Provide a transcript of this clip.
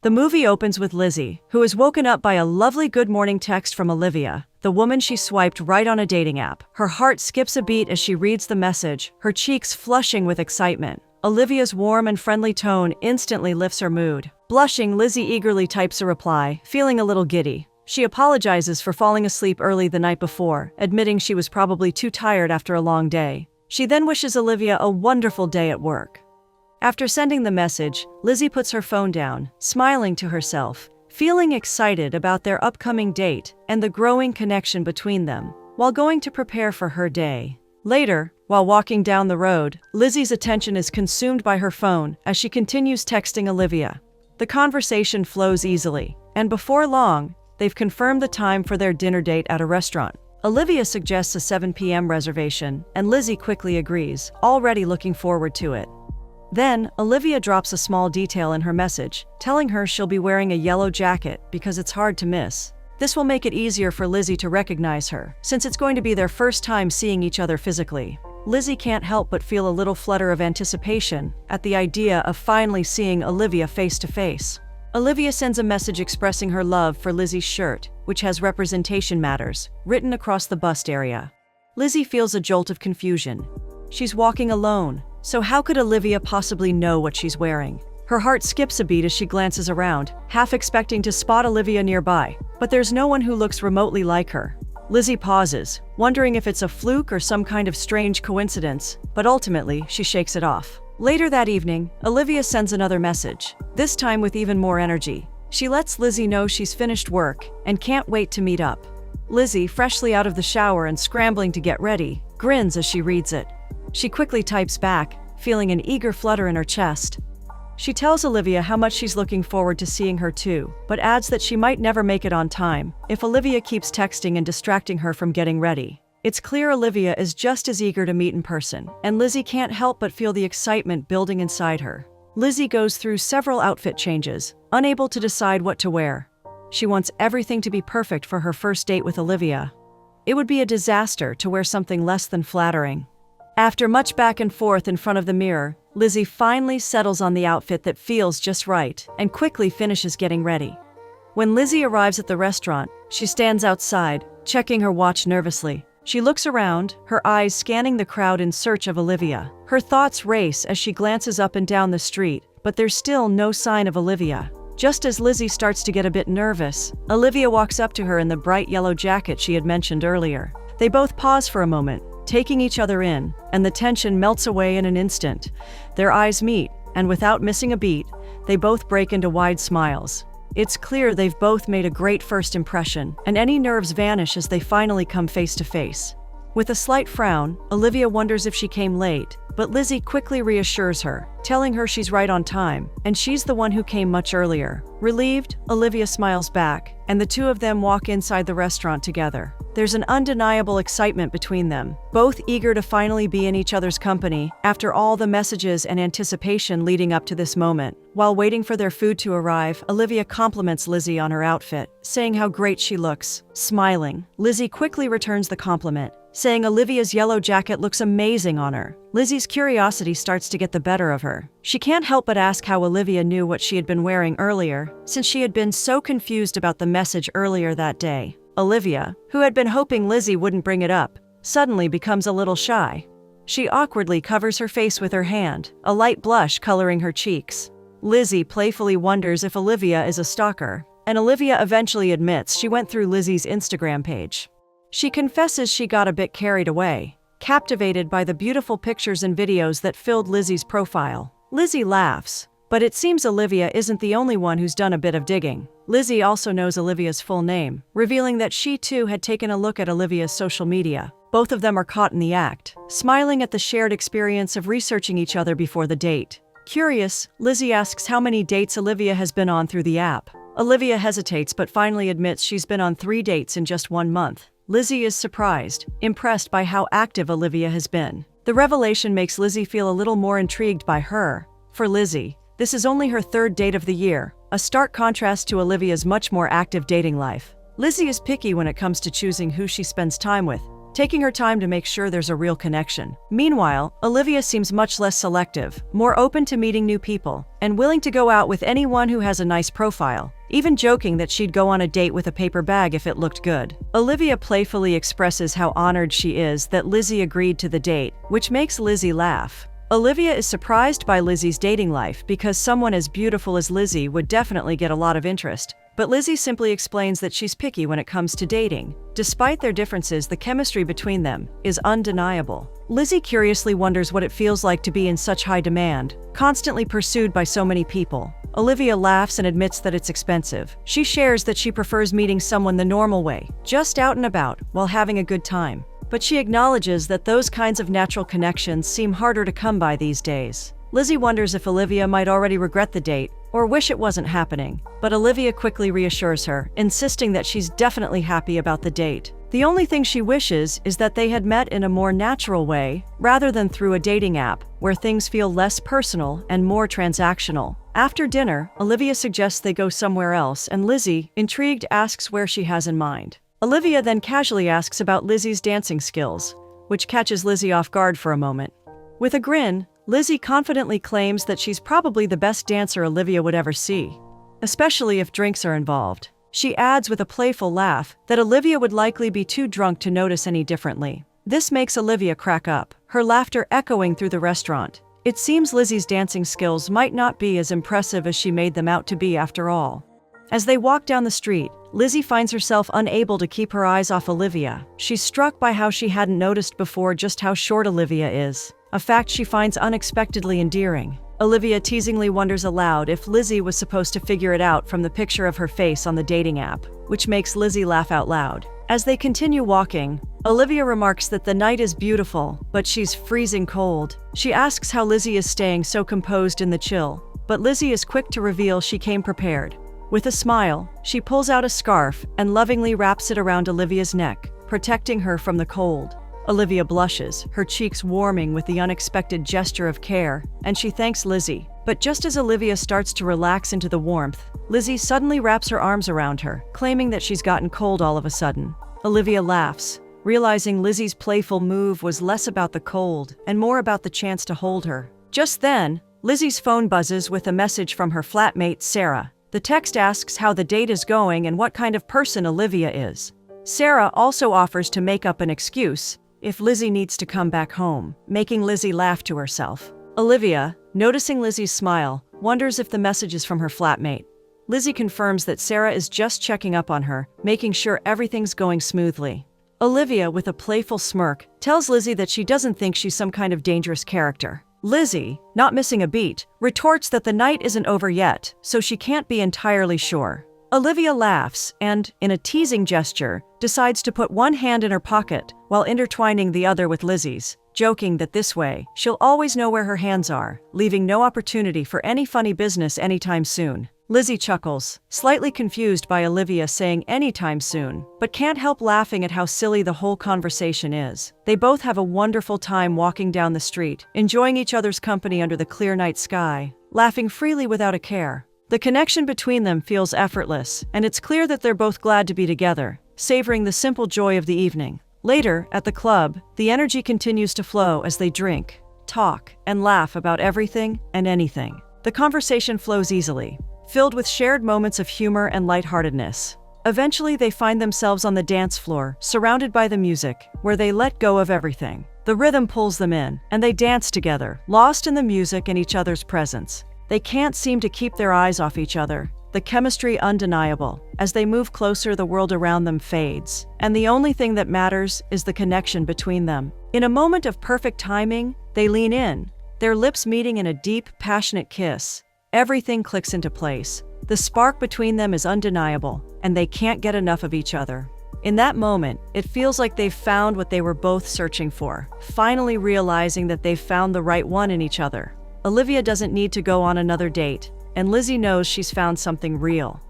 The movie opens with Lizzie, who is woken up by a lovely good morning text from Olivia, the woman she swiped right on a dating app. Her heart skips a beat as she reads the message, her cheeks flushing with excitement. Olivia's warm and friendly tone instantly lifts her mood. Blushing, Lizzie eagerly types a reply, feeling a little giddy. She apologizes for falling asleep early the night before, admitting she was probably too tired after a long day. She then wishes Olivia a wonderful day at work. After sending the message, Lizzie puts her phone down, smiling to herself, feeling excited about their upcoming date and the growing connection between them, while going to prepare for her day. Later, while walking down the road, Lizzie's attention is consumed by her phone as she continues texting Olivia. The conversation flows easily, and before long, they've confirmed the time for their dinner date at a restaurant. Olivia suggests a 7 p.m. reservation, and Lizzie quickly agrees, already looking forward to it. Then, Olivia drops a small detail in her message, telling her she'll be wearing a yellow jacket because it's hard to miss. This will make it easier for Lizzie to recognize her, since it's going to be their first time seeing each other physically. Lizzie can't help but feel a little flutter of anticipation at the idea of finally seeing Olivia face to face. Olivia sends a message expressing her love for Lizzie's shirt, which has "Representation Matters" written across the bust area. Lizzie feels a jolt of confusion. She's walking alone, so how could Olivia possibly know what she's wearing? Her heart skips a beat as she glances around, half expecting to spot Olivia nearby, but there's no one who looks remotely like her. Lizzie pauses, wondering if it's a fluke or some kind of strange coincidence, but ultimately, she shakes it off. Later that evening, Olivia sends another message, this time with even more energy. She lets Lizzie know she's finished work and can't wait to meet up. Lizzie, freshly out of the shower and scrambling to get ready, grins as she reads it. She quickly types back, feeling an eager flutter in her chest. She tells Olivia how much she's looking forward to seeing her too, but adds that she might never make it on time if Olivia keeps texting and distracting her from getting ready. It's clear Olivia is just as eager to meet in person, and Lizzie can't help but feel the excitement building inside her. Lizzie goes through several outfit changes, unable to decide what to wear. She wants everything to be perfect for her first date with Olivia. It would be a disaster to wear something less than flattering. After much back and forth in front of the mirror, Lizzie finally settles on the outfit that feels just right and quickly finishes getting ready. When Lizzie arrives at the restaurant, she stands outside, checking her watch nervously. She looks around, her eyes scanning the crowd in search of Olivia. Her thoughts race as she glances up and down the street, but there's still no sign of Olivia. Just as Lizzie starts to get a bit nervous, Olivia walks up to her in the bright yellow jacket she had mentioned earlier. They both pause for a moment, taking each other in, and the tension melts away in an instant. Their eyes meet, and without missing a beat, they both break into wide smiles. It's clear they've both made a great first impression, and any nerves vanish as they finally come face to face. With a slight frown, Olivia wonders if she came late, but Lizzie quickly reassures her, telling her she's right on time, and she's the one who came much earlier. Relieved, Olivia smiles back, and the two of them walk inside the restaurant together. There's an undeniable excitement between them, both eager to finally be in each other's company after all the messages and anticipation leading up to this moment. While waiting for their food to arrive, Olivia compliments Lizzie on her outfit, saying how great she looks. Smiling, Lizzie quickly returns the compliment, saying Olivia's yellow jacket looks amazing on her. Lizzie's curiosity starts to get the better of her. She can't help but ask how Olivia knew what she had been wearing earlier, since she had been so confused about the message earlier that day. Olivia, who had been hoping Lizzie wouldn't bring it up, suddenly becomes a little shy. She awkwardly covers her face with her hand, a light blush coloring her cheeks. Lizzie playfully wonders if Olivia is a stalker, and Olivia eventually admits she went through Lizzie's Instagram page. She confesses she got a bit carried away, captivated by the beautiful pictures and videos that filled Lizzie's profile. Lizzie laughs, but it seems Olivia isn't the only one who's done a bit of digging. Lizzie also knows Olivia's full name, revealing that she too had taken a look at Olivia's social media. Both of them are caught in the act, smiling at the shared experience of researching each other before the date. Curious, Lizzie asks how many dates Olivia has been on through the app. Olivia hesitates but finally admits she's been on 3 dates in just 1 month. Lizzie is surprised, impressed by how active Olivia has been. The revelation makes Lizzie feel a little more intrigued by her. For Lizzie, this is only her 3rd date of the year, a stark contrast to Olivia's much more active dating life. Lizzie is picky when it comes to choosing who she spends time with, taking her time to make sure there's a real connection. Meanwhile, Olivia seems much less selective, more open to meeting new people, and willing to go out with anyone who has a nice profile, even joking that she'd go on a date with a paper bag if it looked good. Olivia playfully expresses how honored she is that Lizzie agreed to the date, which makes Lizzie laugh. Olivia is surprised by Lizzie's dating life because someone as beautiful as Lizzie would definitely get a lot of interest. But Lizzie simply explains that she's picky when it comes to dating. Despite their differences, the chemistry between them is undeniable. Lizzie curiously wonders what it feels like to be in such high demand, constantly pursued by so many people. Olivia laughs and admits that it's expensive. She shares that she prefers meeting someone the normal way, just out and about, while having a good time. But she acknowledges that those kinds of natural connections seem harder to come by these days. Lizzie wonders if Olivia might already regret the date or wish it wasn't happening, but Olivia quickly reassures her, insisting that she's definitely happy about the date. The only thing she wishes is that they had met in a more natural way, rather than through a dating app, where things feel less personal and more transactional. After dinner, Olivia suggests they go somewhere else, and Lizzie, intrigued, asks where she has in mind. Olivia then casually asks about Lizzie's dancing skills, which catches Lizzie off guard for a moment. With a grin, Lizzie confidently claims that she's probably the best dancer Olivia would ever see, especially if drinks are involved. She adds with a playful laugh that Olivia would likely be too drunk to notice any differently. This makes Olivia crack up, her laughter echoing through the restaurant. It seems Lizzie's dancing skills might not be as impressive as she made them out to be after all. As they walk down the street, Lizzie finds herself unable to keep her eyes off Olivia. She's struck by how she hadn't noticed before just how short Olivia is, a fact she finds unexpectedly endearing. Olivia teasingly wonders aloud if Lizzie was supposed to figure it out from the picture of her face on the dating app, which makes Lizzie laugh out loud. As they continue walking, Olivia remarks that the night is beautiful, but she's freezing cold. She asks how Lizzie is staying so composed in the chill, but Lizzie is quick to reveal she came prepared. With a smile, she pulls out a scarf and lovingly wraps it around Olivia's neck, protecting her from the cold. Olivia blushes, her cheeks warming with the unexpected gesture of care, and she thanks Lizzie. But just as Olivia starts to relax into the warmth, Lizzie suddenly wraps her arms around her, claiming that she's gotten cold all of a sudden. Olivia laughs, realizing Lizzie's playful move was less about the cold and more about the chance to hold her. Just then, Lizzie's phone buzzes with a message from her flatmate, Sarah. The text asks how the date is going and what kind of person Olivia is. Sarah also offers to make up an excuse if Lizzie needs to come back home, making Lizzie laugh to herself. Olivia, noticing Lizzie's smile, wonders if the message is from her flatmate. Lizzie confirms that Sarah is just checking up on her, making sure everything's going smoothly. Olivia, with a playful smirk, tells Lizzie that she doesn't think she's some kind of dangerous character. Lizzie, not missing a beat, retorts that the night isn't over yet, so she can't be entirely sure. Olivia laughs and, in a teasing gesture, decides to put one hand in her pocket while intertwining the other with Lizzie's, joking that this way, she'll always know where her hands are, leaving no opportunity for any funny business anytime soon. Lizzie chuckles, slightly confused by Olivia saying anytime soon, but can't help laughing at how silly the whole conversation is. They both have a wonderful time walking down the street, enjoying each other's company under the clear night sky, laughing freely without a care. The connection between them feels effortless, and it's clear that they're both glad to be together, savoring the simple joy of the evening. Later, at the club, the energy continues to flow as they drink, talk, and laugh about everything and anything. The conversation flows easily, filled with shared moments of humor and lightheartedness. Eventually, they find themselves on the dance floor, surrounded by the music, where they let go of everything. The rhythm pulls them in, and they dance together, lost in the music and each other's presence. They can't seem to keep their eyes off each other, the chemistry undeniable. As they move closer, the world around them fades, and the only thing that matters is the connection between them. In a moment of perfect timing, they lean in, their lips meeting in a deep, passionate kiss. Everything clicks into place. The spark between them is undeniable, and they can't get enough of each other. In that moment, it feels like they've found what they were both searching for, finally realizing that they've found the right one in each other. Olivia doesn't need to go on another date, and Lizzie knows she's found something real.